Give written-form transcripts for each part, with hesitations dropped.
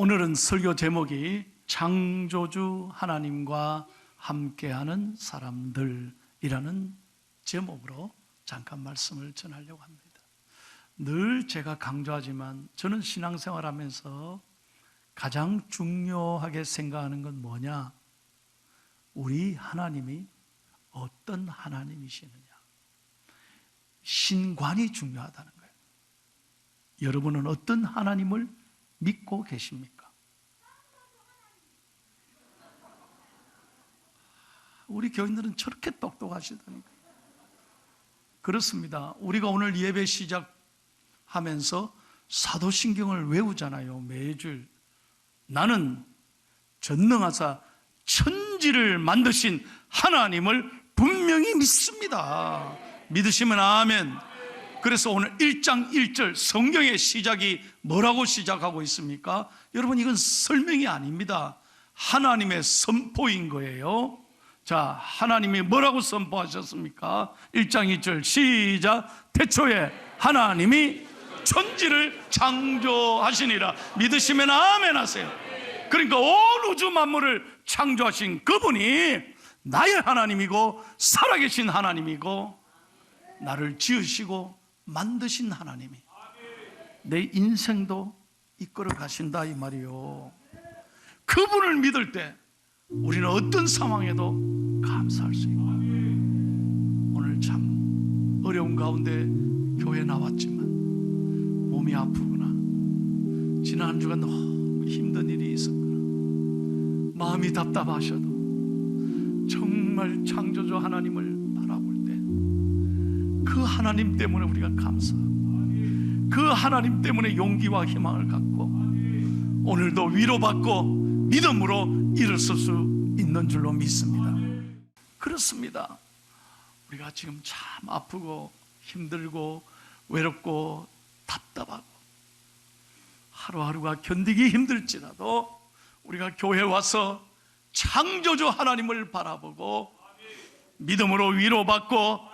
오늘은 설교 제목이 창조주 하나님과 함께하는 사람들이라는 제목으로 잠깐 말씀을 전하려고 합니다. 늘 제가 강조하지만 저는 신앙생활하면서 가장 중요하게 생각하는 건 뭐냐? 우리 하나님이 어떤 하나님이시느냐? 신관이 중요하다는 거예요. 여러분은 어떤 하나님을 믿고 계십니까? 우리 교인들은 저렇게 똑똑하시다니까. 그렇습니다. 우리가 오늘 예배 시작하면서 사도신경을 외우잖아요. 매주. 나는 전능하사 천지를 만드신 하나님을 분명히 믿습니다. 믿으시면 아멘. 그래서 오늘 1장 1절 성경의 시작이 뭐라고 시작하고 있습니까? 여러분, 이건 설명이 아닙니다. 하나님의 선포인 거예요. 자, 하나님이 뭐라고 선포하셨습니까? 1장 2절 시작. 태초에 하나님이 천지를 창조하시니라. 믿으시면 아멘 하세요. 그러니까 온 우주 만물을 창조하신 그분이 나의 하나님이고 살아계신 하나님이고 나를 지으시고 만드신 하나님이 내 인생도 이끌어 가신다 이 말이요. 그분을 믿을 때 우리는 어떤 상황에도 감사할 수 있고, 오늘 참 어려운 가운데 교회 나왔지만 몸이 아프구나, 지난 한 주간 너무 힘든 일이 있었구나, 마음이 답답하셔도 정말 창조주 하나님을 바라볼 때 그 하나님 때문에 우리가 감사하고 그 하나님 때문에 용기와 희망을 갖고 오늘도 위로받고 믿음으로 일어설 수 있는 줄로 믿습니다. 그렇습니다. 우리가 지금 참 아프고 힘들고 외롭고 답답하고 하루하루가 견디기 힘들지라도 우리가 교회에 와서 창조주 하나님을 바라보고 믿음으로 위로받고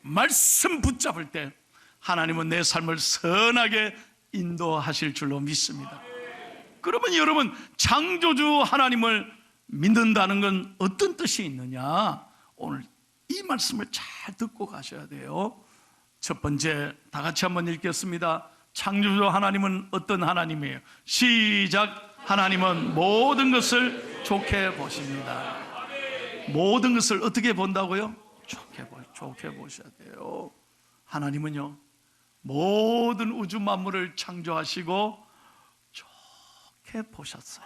말씀 붙잡을 때 하나님은 내 삶을 선하게 인도하실 줄로 믿습니다. 그러면 여러분, 창조주 하나님을 믿는다는 건 어떤 뜻이 있느냐? 오늘 이 말씀을 잘 듣고 가셔야 돼요. 첫 번째, 다 같이 한번 읽겠습니다. 창조주 하나님은 어떤 하나님이에요? 시작. 하나님은 모든 것을 좋게 보십니다. 모든 것을 어떻게 본다고요? 좋게 보셔야 돼요. 하나님은요, 모든 우주 만물을 창조하시고 좋게 보셨어요.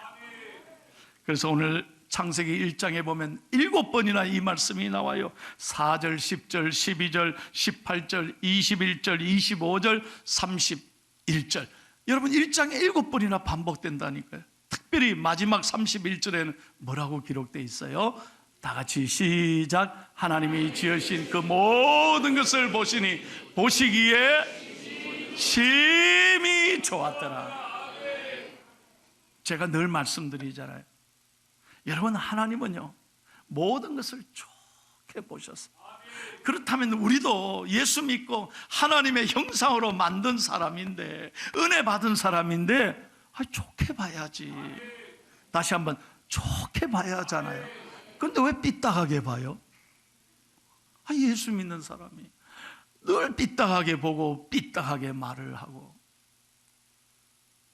그래서 오늘 창세기 1장에 보면 7번이나 이 말씀이 나와요. 4절, 10절, 12절, 18절, 21절, 25절, 31절. 여러분, 1장에 7번이나 반복된다니까요. 특별히 마지막 31절에는 뭐라고 기록되어 있어요? 다 같이 시작. 하나님이 지으신 그 모든 것을 보시니 보시기에 심히 좋았더라. 제가 늘 말씀드리잖아요. 여러분, 하나님은요, 모든 것을 좋게 보셨어요. 그렇다면 우리도 예수 믿고 하나님의 형상으로 만든 사람인데, 은혜 받은 사람인데, 좋게 봐야지. 다시 한번, 좋게 봐야 하잖아요. 그런데 왜 삐딱하게 봐요? 예수 믿는 사람이 늘 삐딱하게 보고 삐딱하게 말을 하고.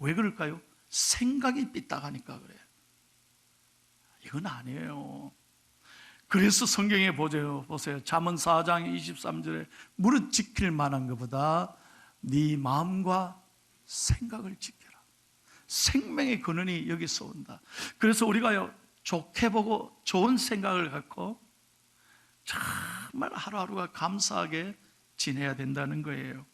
왜 그럴까요? 생각이 삐딱하니까 그래요. 이건 아니에요. 그래서 성경에 보세요. 잠언 4장 23절에 무릇 지킬 만한 것보다 네 마음과 생각을 지켜라. 생명의 근원이 여기서 온다. 그래서 우리가요, 좋게 보고 좋은 생각을 갖고 정말 하루하루가 감사하게 지내야 된다는 거예요.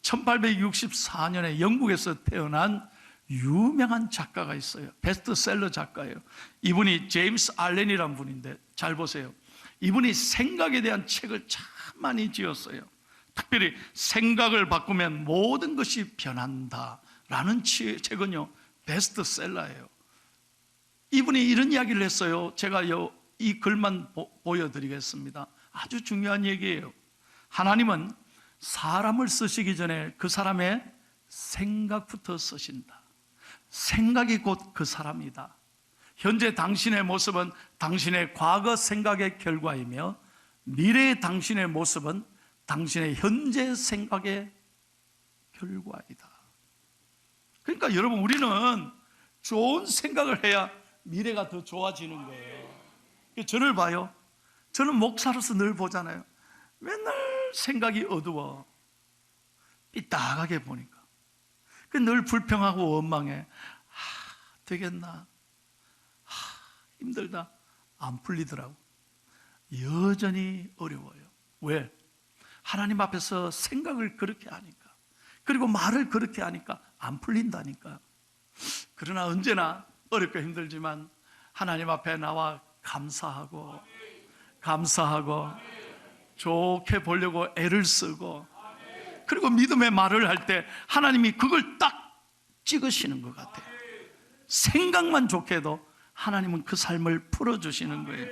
1864년에 영국에서 태어난 유명한 작가가 있어요. 베스트셀러 작가예요. 이분이 제임스 알렌이라는 분인데, 잘 보세요. 이분이 생각에 대한 책을 참 많이 지었어요. 특별히 생각을 바꾸면 모든 것이 변한다 라는 책은요, 베스트셀러예요. 이분이 이런 이야기를 했어요. 제가 이 글만 보여드리겠습니다. 아주 중요한 얘기예요. 하나님은 사람을 쓰시기 전에 그 사람의 생각부터 쓰신다. 생각이 곧 그 사람이다. 현재 당신의 모습은 당신의 과거 생각의 결과이며 미래의 당신의 모습은 당신의 현재 생각의 결과이다. 그러니까 여러분, 우리는 좋은 생각을 해야 미래가 더 좋아지는 거예요. 저를 봐요. 저는 목사로서 늘 보잖아요. 맨날 생각이 어두워. 삐딱하게 보니까 늘 불평하고 원망해. 되겠나? 힘들다. 안 풀리더라고. 여전히 어려워요. 왜? 하나님 앞에서 생각을 그렇게 하니까, 그리고 말을 그렇게 하니까 안 풀린다니까. 그러나 언제나 어렵고 힘들지만 하나님 앞에 나와 감사하고 좋게 보려고 애를 쓰고, 그리고 믿음의 말을 할 때 하나님이 그걸 딱 찍으시는 것 같아요. 생각만 좋게 해도 하나님은 그 삶을 풀어주시는 거예요.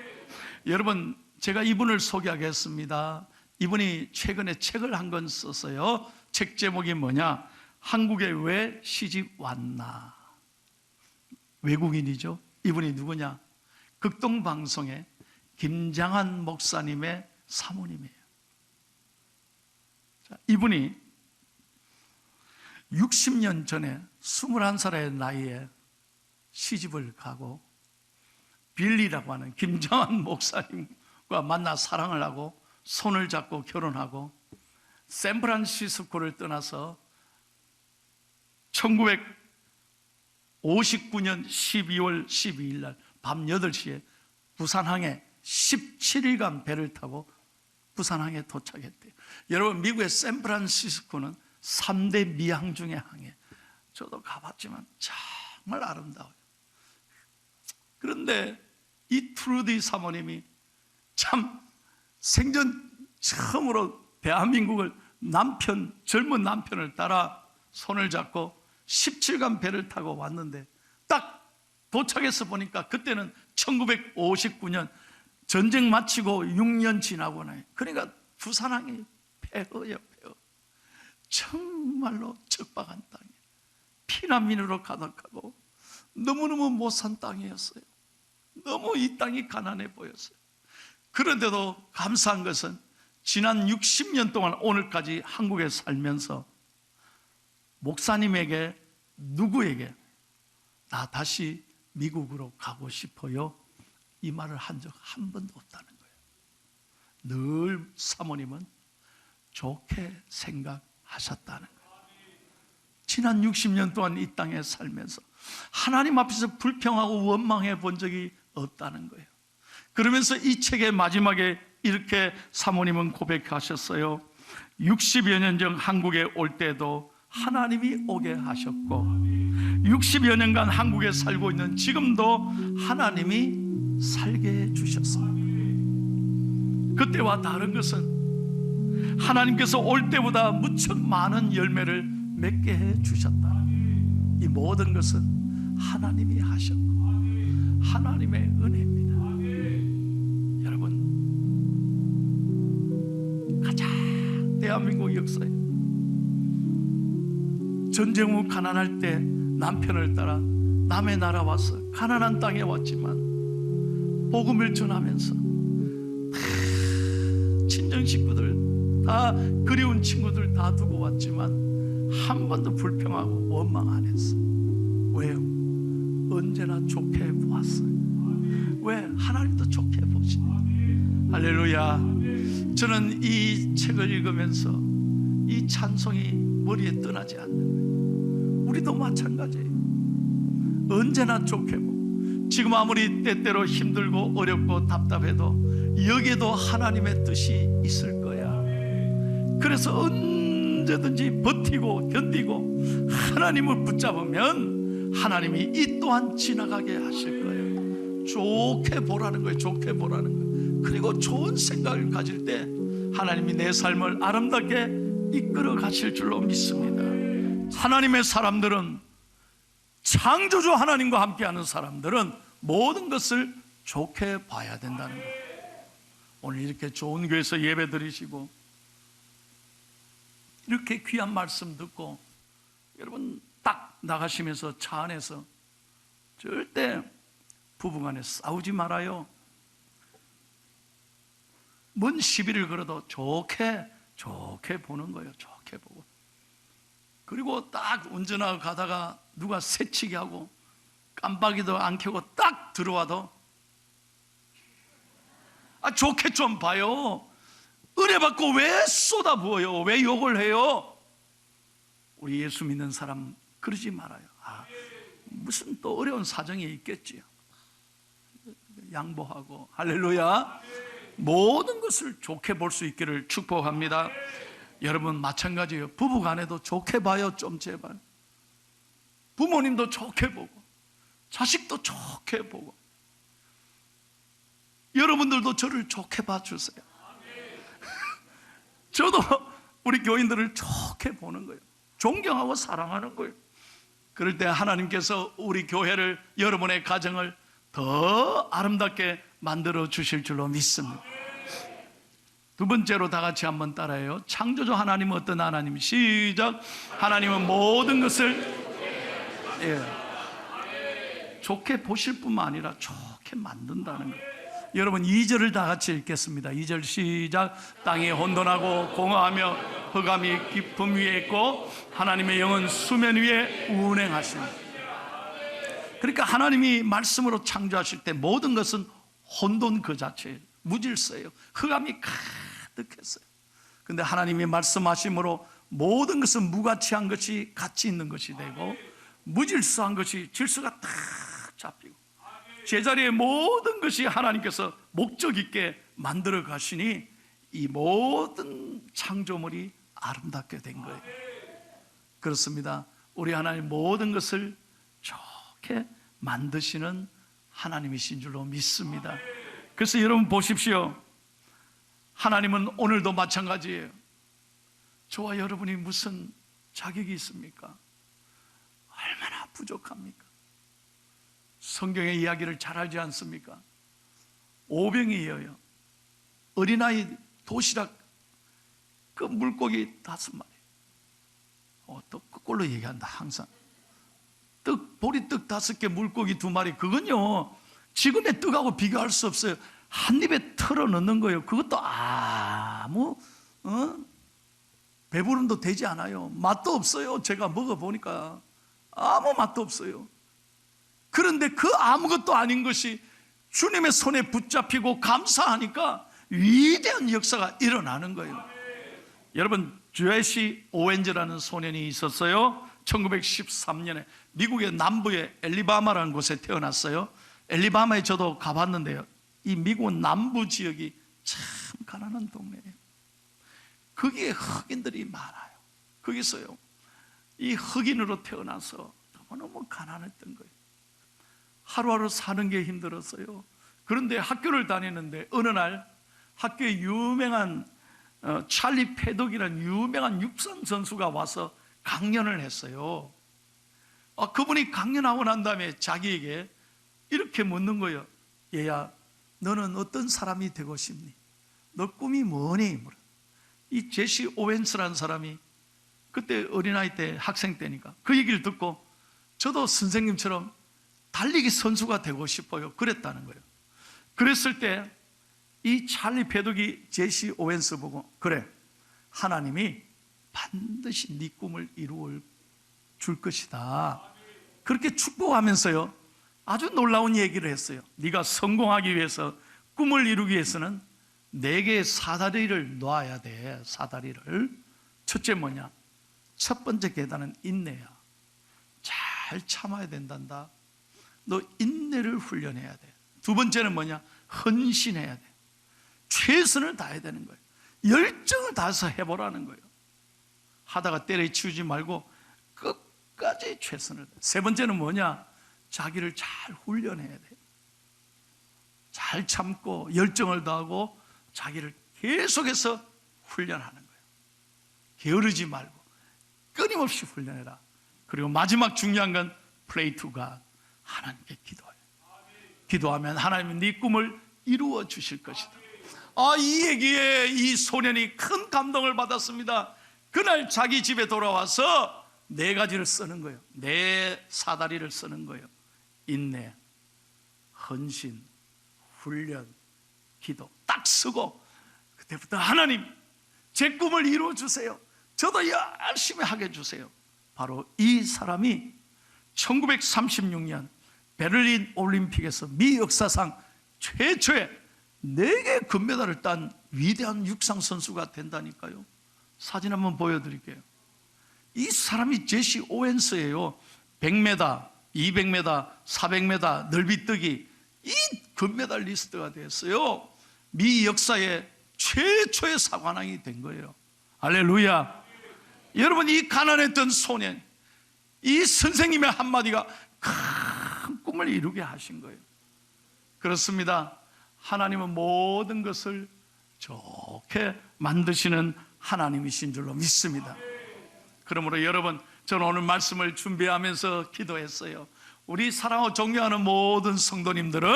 여러분, 제가 이분을 소개하겠습니다. 이분이 최근에 책을 한 권 썼어요. 책 제목이 뭐냐? 한국에 왜 시집 왔나? 외국인이죠. 이분이 누구냐? 극동방송의 김장한 목사님의 사모님이에요. 이분이 60년 전에 21살의 나이에 시집을 가고 빌리라고 하는 김장한 목사님과 만나 사랑을 하고 손을 잡고 결혼하고 샌프란시스코를 떠나서 1959년 12월 12일 날 밤 8시에 부산항에 17일간 배를 타고 부산항에 도착했대요. 여러분, 미국의 샌프란시스코는 3대 미항 중의 항이에요. 저도 가봤지만 정말 아름다워요. 그런데 이 트루디 사모님이 참 생전 처음으로 대한민국을 젊은 남편을 따라 손을 잡고 17간 배를 타고 왔는데, 딱 도착해서 보니까 그때는 1959년 전쟁 마치고 6년 지나고 나요. 그러니까 부산항이 폐허예요, 폐허. 정말로 적박한 땅이에요. 피난민으로 가득하고 너무너무 못 산 땅이었어요. 너무 이 땅이 가난해 보였어요. 그런데도 감사한 것은 지난 60년 동안 오늘까지 한국에 살면서 목사님에게, 누구에게 나 다시 미국으로 가고 싶어요, 이 말을 한 적 한 번도 없다는 거예요. 늘 사모님은 좋게 생각하셨다는 거예요. 지난 60년 동안 이 땅에 살면서 하나님 앞에서 불평하고 원망해 본 적이 없다는 거예요. 그러면서 이 책의 마지막에 이렇게 사모님은 고백하셨어요. 60여 년 전 한국에 올 때도 하나님이 오게 하셨고 60여 년간 한국에 살고 있는 지금도 하나님이 살게 해주셨습니다. 그때와 다른 것은 하나님께서 올 때보다 무척 많은 열매를 맺게 해주셨다. 이 모든 것은 하나님이 하셨고 하나님의 은혜입니다. 여러분, 가장 대한민국 역사에 전쟁 후 가난할 때 남편을 따라 남의 나라 와서 가난한 땅에 왔지만 복음을 전하면서 친정 식구들 다, 그리운 친구들 다 두고 왔지만 한 번도 불평하고 원망 안 했어. 왜요? 언제나 좋게 보았어요. 왜? 하나님도 좋게 보시네. 할렐루야. 저는 이 책을 읽으면서 이 찬송이 머리에 떠나지 않는 거예요. 우리도 마찬가지예요. 언제나 좋게 보고, 지금 아무리 때때로 힘들고 어렵고 답답해도 여기에도 하나님의 뜻이 있을 거야. 그래서 언제든지 버티고 견디고 하나님을 붙잡으면 하나님이 이 또한 지나가게 하실 거예요. 좋게 보라는 거예요. 좋게 보라는 거예요. 그리고 좋은 생각을 가질 때 하나님이 내 삶을 아름답게 이끌어 가실 줄로 믿습니다. 하나님의 사람들은, 창조주 하나님과 함께하는 사람들은 모든 것을 좋게 봐야 된다는 거예요. 오늘 이렇게 좋은 교회에서 예배 드리시고 이렇게 귀한 말씀 듣고 여러분 딱 나가시면서 차 안에서 절대 부부간에 싸우지 말아요. 먼 시비를 걸어도 좋게 보는 거예요. 좋게 보고. 그리고 딱 운전하고 가다가 누가 새치기 하고 깜빡이도 안 켜고 딱 들어와도 좋게 좀 봐요. 은혜 받고 왜 쏟아부어요? 왜 욕을 해요? 우리 예수 믿는 사람 그러지 말아요. 무슨 또 어려운 사정이 있겠지요. 양보하고. 할렐루야. 모든 것을 좋게 볼 수 있기를 축복합니다. 여러분 마찬가지예요. 부부간에도 좋게 봐요. 좀 제발. 부모님도 좋게 보고 자식도 좋게 보고 여러분들도 저를 좋게 봐주세요. 저도 우리 교인들을 좋게 보는 거예요. 존경하고 사랑하는 거예요. 그럴 때 하나님께서 우리 교회를, 여러분의 가정을 더 아름답게 만들어 주실 줄로 믿습니다. 두 번째로 다 같이 한번 따라해요. 창조주 하나님은 어떤 하나님? 시작. 하나님은 모든 것을 좋게 보실 뿐만 아니라 좋게 만든다는 거예요. 여러분 2절을 다 같이 읽겠습니다. 2절 시작. 땅이 혼돈하고 공허하며 흑암이 깊음 위에 있고 하나님의 영은 수면 위에 운행하십니다. 그러니까 하나님이 말씀으로 창조하실 때 모든 것은 혼돈 그 자체예요. 무질서예요. 흑암이 가득했어요. 근데 하나님이 말씀하심으로 모든 것은 무가치한 것이 가치 있는 것이 되고 무질서한 것이 질서가 딱 잡히고 제자리에 모든 것이 하나님께서 목적 있게 만들어 가시니 이 모든 창조물이 아름답게 된 거예요. 그렇습니다. 우리 하나님 모든 것을 좋게 만드시는 하나님이신 줄로 믿습니다. 그래서 여러분 보십시오. 하나님은 오늘도 마찬가지예요. 저와 여러분이 무슨 자격이 있습니까? 얼마나 부족합니까? 성경의 이야기를 잘 알지 않습니까? 오병이어요. 어린아이 도시락 그 물고기 5마리. 또 그걸로 얘기한다 항상. 보리떡 5개, 물고기 2마리. 그건요 지금의 떡하고 비교할 수 없어요. 한 입에 털어 넣는 거예요. 그것도 아무 배부름도 되지 않아요. 맛도 없어요. 제가 먹어보니까 아무 맛도 없어요. 그런데 그 아무것도 아닌 것이 주님의 손에 붙잡히고 감사하니까 위대한 역사가 일어나는 거예요. 여러분 제시 오웬즈라는 소년이 있었어요. 1913년에 미국의 남부의 엘리바마라는 곳에 태어났어요. 엘리바마에 저도 가봤는데요, 이 미국 남부 지역이 참 가난한 동네예요. 거기에 흑인들이 많아요. 거기서요 이 흑인으로 태어나서 너무너무 가난했던 거예요. 하루하루 사는 게 힘들었어요. 그런데 학교를 다니는데 어느 날 학교에 유명한 찰리 패독이라는 유명한 육상 선수가 와서 강연을 했어요. 그분이 강연하고 난 다음에 자기에게 이렇게 묻는 거예요. 얘야, 너는 어떤 사람이 되고 싶니? 너 꿈이 뭐니? 이 제시 오웬스라는 사람이 그때 어린아이 때, 학생 때니까 그 얘기를 듣고 저도 선생님처럼 달리기 선수가 되고 싶어요 그랬다는 거예요. 그랬을 때 이 찰리 패독이 제시 오웬스 보고, 그래, 하나님이 반드시 네 꿈을 이루어 줄 것이다, 그렇게 축복하면서요 아주 놀라운 얘기를 했어요. 네가 성공하기 위해서, 꿈을 이루기 위해서는 4개의 사다리를 놓아야 돼. 사다리를. 첫째 뭐냐? 첫 번째 계단은 인내야. 잘 참아야 된단다. 너 인내를 훈련해야 돼. 두 번째는 뭐냐? 헌신해야 돼. 최선을 다해야 되는 거예요. 열정을 다해서 해보라는 거예요. 하다가 때려치우지 말고 끝까지 최선을 다해. 세 번째는 뭐냐? 자기를 잘 훈련해야 돼. 잘 참고 열정을 다하고 자기를 계속해서 훈련하는 거예요. 게으르지 말고 끊임없이 훈련해라. 그리고 마지막 중요한 건 pray to God. 하나님께 기도해. 기도하면 하나님은 네 꿈을 이루어 주실 것이다. 이 얘기에 이 소년이 큰 감동을 받았습니다. 그날 자기 집에 돌아와서 네 가지를 쓰는 거예요. 네 사다리를 쓰는 거예요. 인내, 헌신, 훈련, 기도 딱 쓰고 그때부터 하나님 제 꿈을 이루어 주세요. 저도 열심히 하게 해주세요. 바로 이 사람이 1936년 베를린 올림픽에서 미 역사상 최초의 4개 금메달을 딴 위대한 육상 선수가 된다니까요. 사진 한번 보여드릴게요. 이 사람이 제시 오웬스예요. 100m, 200m, 400m 넓이뜨기 이 금메달리스트가 됐어요. 미 역사의 최초의 사관왕이 된 거예요. 할렐루야. 여러분, 이 가난했던 소년, 이 선생님의 한마디가 큰 꿈을 이루게 하신 거예요. 그렇습니다. 하나님은 모든 것을 좋게 만드시는 하나님이신 줄로 믿습니다. 그러므로 여러분, 저는 오늘 말씀을 준비하면서 기도했어요. 우리 사랑하고 존경하는 모든 성도님들은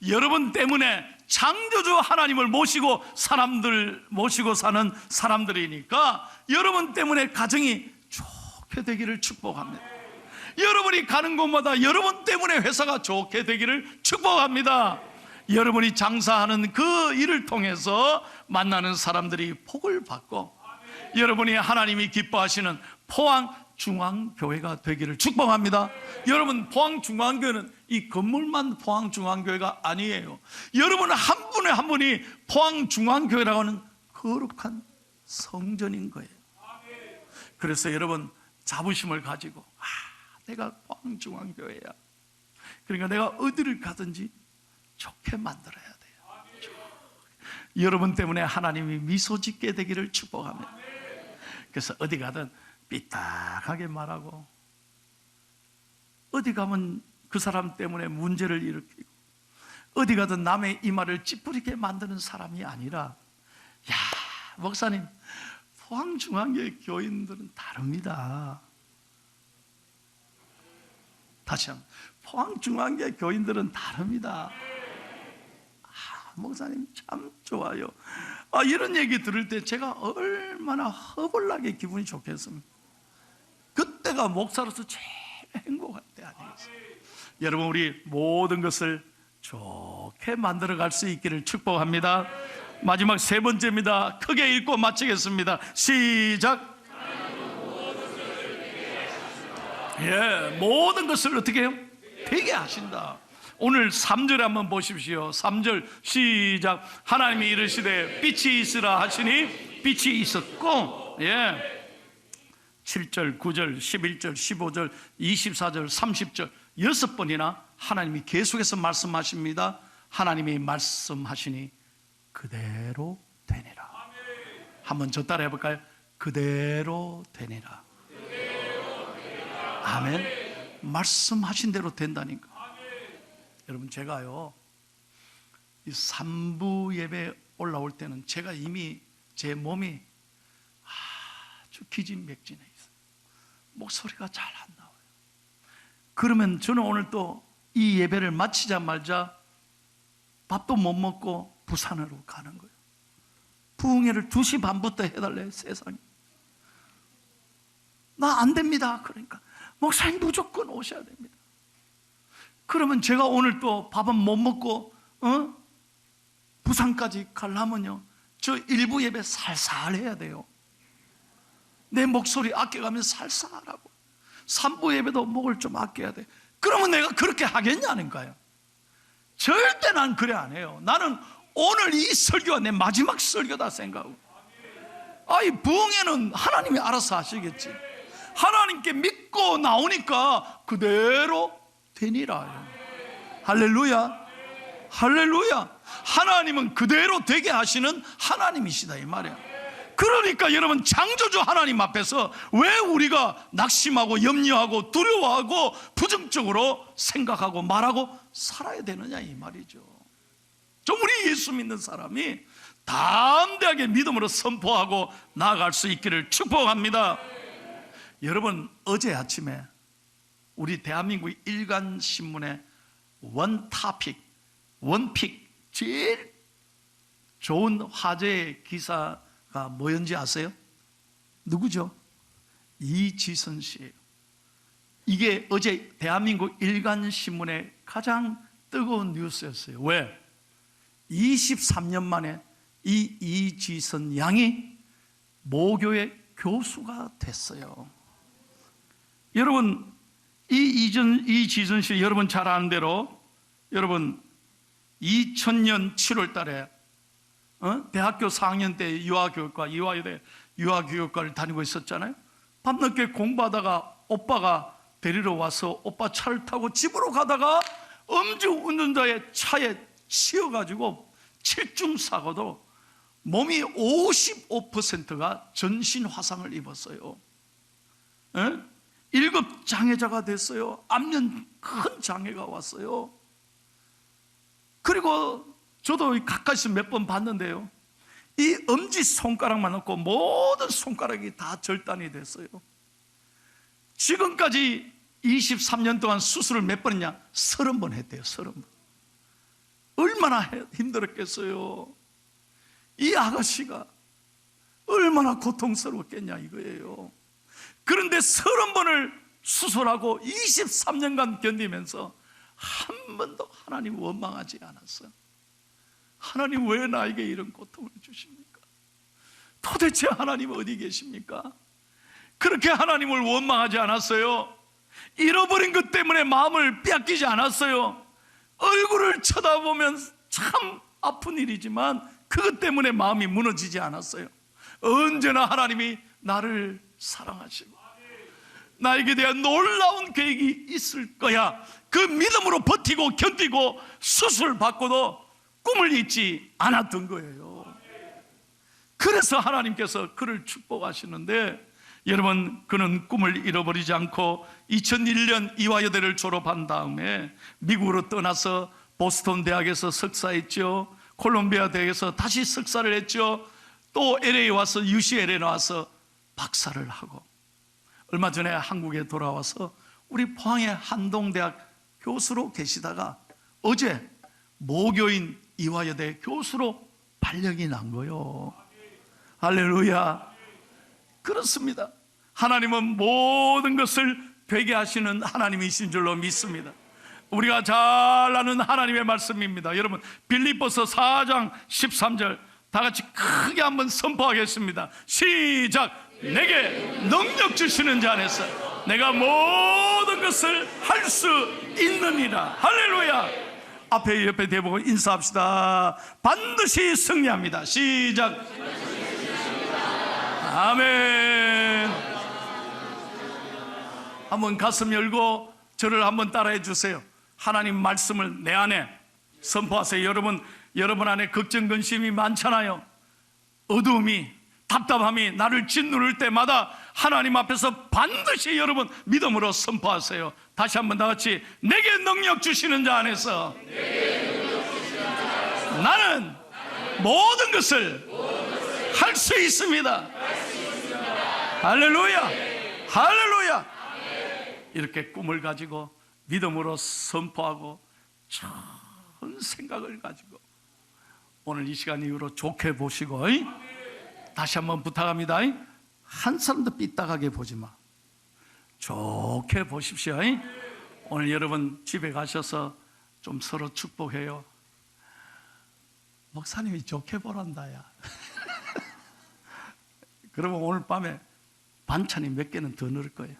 여러분 때문에 창조주 하나님을 모시고 사는 사람들이니까 여러분 때문에 가정이 좋게 되기를 축복합니다. 여러분이 가는 곳마다 여러분 때문에 회사가 좋게 되기를 축복합니다. 여러분이 장사하는 그 일을 통해서 만나는 사람들이 복을 받고 여러분이 하나님이 기뻐하시는 포항중앙교회가 되기를 축복합니다. 여러분, 포항중앙교회는 이 건물만 포항중앙교회가 아니에요. 여러분 한 분에 한 분이 포항중앙교회라고 하는 거룩한 성전인 거예요. 그래서 여러분 자부심을 가지고 내가 포항중앙교회야. 그러니까 내가 어디를 가든지 좋게 만들어야 돼요. 여러분 때문에 하나님이 미소 짓게 되기를 축복합니다. 그래서 어디 가든 삐딱하게 말하고 어디 가면 그 사람 때문에 문제를 일으키고 어디 가든 남의 이마를 찌푸리게 만드는 사람이 아니라, 야, 목사님, 포항중앙교회 교인들은 다릅니다. 다시 한번, 포항중앙교회 교인들은 다릅니다. 목사님 참 좋아요. 이런 얘기 들을 때 제가 얼마나 허벌나게 기분이 좋겠습니까? 그때가 목사로서 제일 행복할 때 아니겠어요? 여러분, 우리 모든 것을 좋게 만들어갈 수 있기를 축복합니다. 마지막 3번째입니다. 크게 읽고 마치겠습니다. 시작. 모든 것을 어떻게 해요? 되게 하신다. 오늘 3절 한번 보십시오. 3절 시작. 하나님이 이르시되 빛이 있으라 하시니 빛이 있었고, 7절, 9절, 11절, 15절, 24절, 30절 6번이나 하나님이 계속해서 말씀하십니다. 하나님이 말씀하시니 그대로 되니라. 한번 저 따라 해볼까요? 그대로 되니라. 아멘. 말씀하신 대로 된다니까. 여러분, 제가요 이 3부 예배 올라올 때는 제가 이미 제 몸이 아주 기진맥진해 있어요. 목소리가 잘 안 나와요. 그러면 저는 오늘 또 이 예배를 마치자마자 밥도 못 먹고 부산으로 가는 거예요. 부흥회를 2시 반부터 해달래요. 세상에 나 안 됩니다. 그러니까 목사님 무조건 오셔야 됩니다. 그러면 제가 오늘 또 밥은 못 먹고 부산까지 가려면요, 저 1부 예배 살살 해야 돼요. 내 목소리 아껴가면서 살살하고 3부 예배도 목을 좀 아껴야 돼. 그러면 내가 그렇게 하겠냐는가요? 절대 난 그래 안 해요. 나는 오늘 이 설교가 내 마지막 설교다 생각하고, 이 부흥회는 하나님이 알아서 하시겠지. 하나님께 믿고 나오니까 그대로 되니라. 할렐루야, 할렐루야. 하나님은 그대로 되게 하시는 하나님이시다 이 말이야. 그러니까 여러분, 창조주 하나님 앞에서 왜 우리가 낙심하고 염려하고 두려워하고 부정적으로 생각하고 말하고 살아야 되느냐 이 말이죠. 좀 우리 예수 믿는 사람이 담대하게 믿음으로 선포하고 나아갈 수 있기를 축복합니다. 여러분, 어제 아침에 우리 대한민국 일간신문에 원픽 제일 좋은 화제의 기사가 뭐였는지 아세요? 누구죠? 이지선 씨예요. 이게 어제 대한민국 일간신문의 가장 뜨거운 뉴스였어요. 왜? 23년 만에 이 이지선 양이 모교의 교수가 됐어요. 여러분, 이지선 씨 여러분 잘 아는 대로 여러분 2000년 7월 달에 대학교 4학년 때 유아교육과 이화여대 유아교육과를 다니고 있었잖아요. 밤늦게 공부하다가 오빠가 데리러 와서 오빠 차를 타고 집으로 가다가 음주운전자의 차에 치여가지고 7중 사고도 몸이 55%가 전신 화상을 입었어요. 1급 장애자가 됐어요. 앞면 큰 장애가 왔어요. 그리고 저도 가까이서 몇 번 봤는데요, 이 엄지손가락만 없고 모든 손가락이 다 절단이 됐어요. 지금까지 23년 동안 수술을 몇 번 했냐? 30번 했대요. 30번. 얼마나 힘들었겠어요. 이 아가씨가 얼마나 고통스러웠겠냐 이거예요. 그런데 30번을 수술하고 23년간 견디면서 한 번도 하나님 원망하지 않았어요. 하나님 왜 나에게 이런 고통을 주십니까? 도대체 하나님 어디 계십니까? 그렇게 하나님을 원망하지 않았어요. 잃어버린 것 때문에 마음을 빼앗기지 않았어요. 얼굴을 쳐다보면 참 아픈 일이지만 그것 때문에 마음이 무너지지 않았어요. 언제나 하나님이 나를 사랑하시고 나에게 대한 놀라운 계획이 있을 거야, 그 믿음으로 버티고 견디고 수술 받고도 꿈을 잊지 않았던 거예요. 그래서 하나님께서 그를 축복하시는데, 여러분, 그는 꿈을 잃어버리지 않고 2001년 이화여대를 졸업한 다음에 미국으로 떠나서 보스턴 대학에서 석사했죠. 콜롬비아 대학에서 다시 석사를 했죠. 또 LA 와서 UCLA에 나와서 박사를 하고 얼마 전에 한국에 돌아와서 우리 포항의 한동대학 교수로 계시다가 어제 모교인 이화여대 교수로 발령이 난 거예요. 할렐루야. 그렇습니다. 하나님은 모든 것을 되게 하시는 하나님이신 줄로 믿습니다. 우리가 잘 아는 하나님의 말씀입니다. 여러분, 빌립보서 4장 13절 다 같이 크게 한번 선포하겠습니다. 시작. 내게 능력 주시는 자 안에서 내가 모든 것을 할 수 있느니라. 할렐루야. 앞에 옆에 대보고 인사합시다. 반드시 승리합니다. 시작. 아멘. 한번 가슴 열고 저를 한번 따라해 주세요. 하나님 말씀을 내 안에 선포하세요. 여러분 안에 걱정 근심이 많잖아요. 어두움이, 답답함이 나를 짓누를 때마다 하나님 앞에서 반드시 여러분 믿음으로 선포하세요. 다시 한번 다 같이, 내게 능력 주시는 자 안에서 나는 모든 것을 할 수 있습니다. 할렐루야. 할렐루야. 이렇게 꿈을 가지고 믿음으로 선포하고 좋은 생각을 가지고 오늘 이 시간 이후로 좋게 보시고, 다시 한번 부탁합니다. 한 사람도 삐딱하게 보지 마. 좋게 보십시오. 오늘 여러분 집에 가셔서 좀 서로 축복해요. 목사님이 좋게 보란다 야. 그러면 오늘 밤에 반찬이 몇 개는 더 넣을 거예요.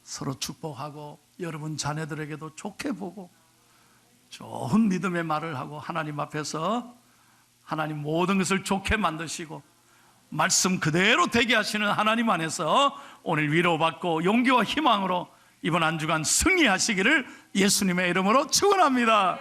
서로 축복하고 여러분 자녀들에게도 좋게 보고 좋은 믿음의 말을 하고 하나님 앞에서 하나님 모든 것을 좋게 만드시고 말씀 그대로 되게 하시는 하나님 안에서 오늘 위로받고 용기와 희망으로 이번 한 주간 승리하시기를 예수님의 이름으로 축원합니다.